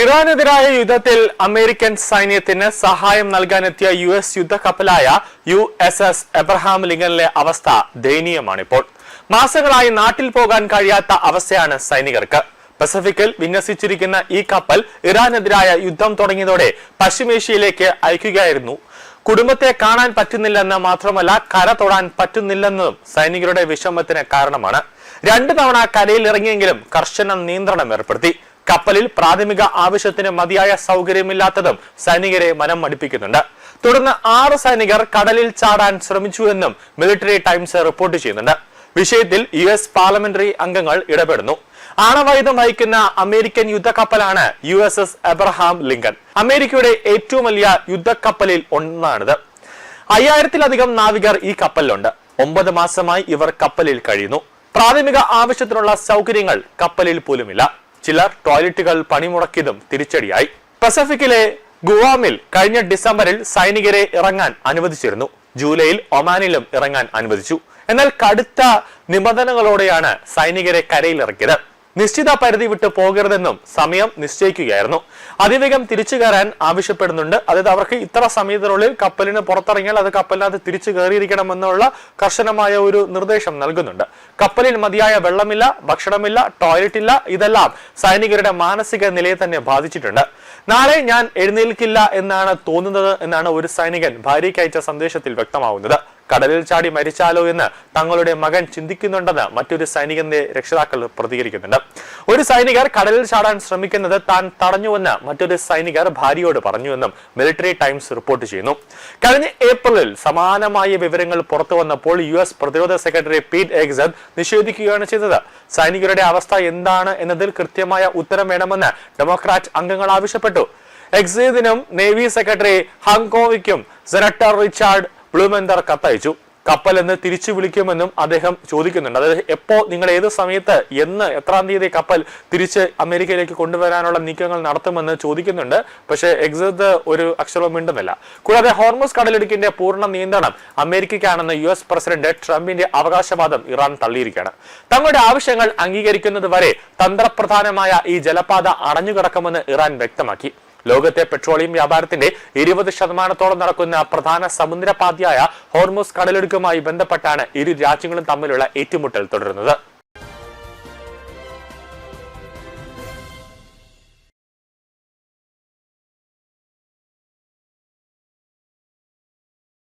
ഇറാനെതിരായ യുദ്ധത്തിൽ അമേരിക്കൻ സൈന്യത്തിന് സഹായം നൽകാനെത്തിയ US യുദ്ധക്കപ്പലായ USS എബ്രഹാം ലിങ്കണിലെ അവസ്ഥ ദയനീയമാണിപ്പോൾ. മാസങ്ങളായി നാട്ടിൽ പോകാൻ കഴിയാത്ത അവസ്ഥയാണ് സൈനികർക്ക്. പസഫിക്കിൽ വിന്യസിച്ചിരിക്കുന്ന ഈ കപ്പൽ ഇറാനെതിരായ യുദ്ധം തുടങ്ങിയതോടെ പശ്ചിമേഷ്യയിലേക്ക് അയക്കുകയായിരുന്നു. കുടുംബത്തെ കാണാൻ പറ്റുന്നില്ലെന്ന് മാത്രമല്ല, കര തൊടാൻ പറ്റുന്നില്ലെന്നതും സൈനികരുടെ വിഷമത്തിന് കാരണമാണ്. 2 തവണ കരയിൽ ഇറങ്ങിയെങ്കിലും കർശന നിയന്ത്രണം ഏർപ്പെടുത്തി. കപ്പലിൽ പ്രാഥമിക ആവശ്യത്തിന് മതിയായ സൗകര്യമില്ലാത്തതും സൈനികരെ മനം മടുപ്പിക്കുന്നുണ്ട്. തുടർന്ന് 6 സൈനികർ കടലിൽ ചാടാൻ ശ്രമിച്ചുവെന്നും മിലിറ്ററി ടൈംസ് റിപ്പോർട്ട് ചെയ്യുന്നുണ്ട്. വിഷയത്തിൽ US പാർലമെന്ററി അംഗങ്ങൾ ഇടപെടുന്നു. ആണവായുധം വഹിക്കുന്ന അമേരിക്കൻ യുദ്ധക്കപ്പലാണ് USS എബ്രഹാം ലിങ്കൺ. അമേരിക്കയുടെ ഏറ്റവും വലിയ യുദ്ധക്കപ്പലിൽ ഒന്നാണിത്. 5000-ലധികം നാവികർ ഈ കപ്പലിലുണ്ട്. 9 മാസമായി ഇവർ കപ്പലിൽ കഴിയുന്നു. പ്രാഥമിക ആവശ്യത്തിനുള്ള സൗകര്യങ്ങൾ കപ്പലിൽ പോലുമില്ല. ചിലർ ടോയ്ലറ്റുകൾ പണിമുടക്കിയതും തിരിച്ചടിയായി. പസഫിക്കിലെ ഗുവാമിൽ കഴിഞ്ഞ ഡിസംബറിൽ സൈനികരെ ഇറങ്ങാൻ അനുവദിച്ചിരുന്നു. ജൂലൈയിൽ ഒമാനിലും ഇറങ്ങാൻ അനുവദിച്ചു. എന്നാൽ കടുത്ത നിബന്ധനകളോടെയാണ് സൈനികരെ കരയിൽ ഇറക്കിയത്. നിശ്ചിത പരിധി വിട്ട് പോകരുതെന്നും സമയം നിശ്ചയിക്കുകയായിരുന്നു. അതിവേഗം തിരിച്ചു കയറാൻ ആവശ്യപ്പെടുന്നുണ്ട്. അതായത് അവർക്ക് ഇത്ര സമയത്തിനുള്ളിൽ കപ്പലിന് പുറത്തിറങ്ങിയാൽ അത് കപ്പലിനകത്ത് തിരിച്ചു കയറിയിരിക്കണമെന്നുള്ള കർശനമായ ഒരു നിർദ്ദേശം നൽകുന്നുണ്ട്. കപ്പലിൽ മതിയായ വെള്ളമില്ല, ഭക്ഷണമില്ല, ടോയ്ലറ്റ് ഇല്ല. ഇതെല്ലാം സൈനികരുടെ മാനസിക നിലയെ തന്നെ ബാധിച്ചിട്ടുണ്ട്. നാളെ ഞാൻ എഴുന്നേൽക്കില്ല എന്നാണ് തോന്നുന്നത് എന്നാണ് ഒരു സൈനികൻ ഭാര്യയ്ക്ക് അയച്ച സന്ദേശത്തിൽ വ്യക്തമാവുന്നത്. കടലിൽ ചാടി മരിച്ചാലോ എന്ന് തങ്ങളുടെ മകൻ ചിന്തിക്കുന്നുണ്ടെന്ന് മറ്റൊരു സൈനികന്റെ രക്ഷിതാക്കൾ പ്രതികരിക്കുന്നുണ്ട്. ഒരു സൈനികർ കടലിൽ ചാടാൻ ശ്രമിക്കുന്നത് താൻ തടഞ്ഞുവെന്ന് മറ്റൊരു സൈനികർ ഭാര്യയോട് പറഞ്ഞുവെന്നും മിലിറ്ററി ടൈംസ് റിപ്പോർട്ട് ചെയ്യുന്നു. കഴിഞ്ഞ ഏപ്രിലിൽ സമാനമായ വിവരങ്ങൾ പുറത്തു വന്നപ്പോൾ US പ്രതിരോധ സെക്രട്ടറി പീറ്റ് ഹെഗ്സെത്ത് നിഷേധിക്കുകയാണ് ചെയ്തത്. സൈനികരുടെ അവസ്ഥ എന്താണ് എന്നതിൽ കൃത്യമായ ഉത്തരം വേണമെന്ന് ഡെമോക്രാറ്റ് അംഗങ്ങൾ ആവശ്യപ്പെട്ടു. ഹെഗ്സെത്തിനും നേവി സെക്രട്ടറി ഹങ്കോവിക്കും സെനറ്റർ റിച്ചാർഡ് ബ്ലൂമെന്തർ കത്തയച്ചു. കപ്പൽ എന്ന് തിരിച്ചു വിളിക്കുമെന്നും അദ്ദേഹം ചോദിക്കുന്നുണ്ട്. അതായത് നിങ്ങൾ ഏത് സമയത്ത് എത്രാം തീയതി കപ്പൽ തിരിച്ച് അമേരിക്കയിലേക്ക് കൊണ്ടുവരാനുള്ള നീക്കങ്ങൾ നടത്തുമെന്ന് ചോദിക്കുന്നുണ്ട്. പക്ഷേ ഹെഗ്സെത്ത് ഒരു അക്ഷരവും മിണ്ടുന്നില്ല. കൂടാതെ ഹോർമുസ് കടലിടുക്കിന്റെ പൂർണ്ണ നിയന്ത്രണം അമേരിക്കയ്ക്കാണെന്ന് US പ്രസിഡന്റ് ട്രംപിന്റെ അവകാശവാദം ഇറാൻ തള്ളിയിരിക്കുകയാണ്. തങ്ങളുടെ ആവശ്യങ്ങൾ അംഗീകരിക്കുന്നത് വരെ തന്ത്രപ്രധാനമായ ഈ ജലപാത അടഞ്ഞുകിടക്കുമെന്ന് ഇറാൻ വ്യക്തമാക്കി. ലോകത്തെ പെട്രോളിയം വ്യാപാരത്തിന്റെ 20% നടക്കുന്ന പ്രധാന സമുദ്രപാതയായ ഹോർമുസ് കടലിടുക്കുമായി ബന്ധപ്പെട്ടാണ് ഇരു രാജ്യങ്ങളും തമ്മിലുള്ള ഏറ്റുമുട്ടൽ തുടരുന്നത്.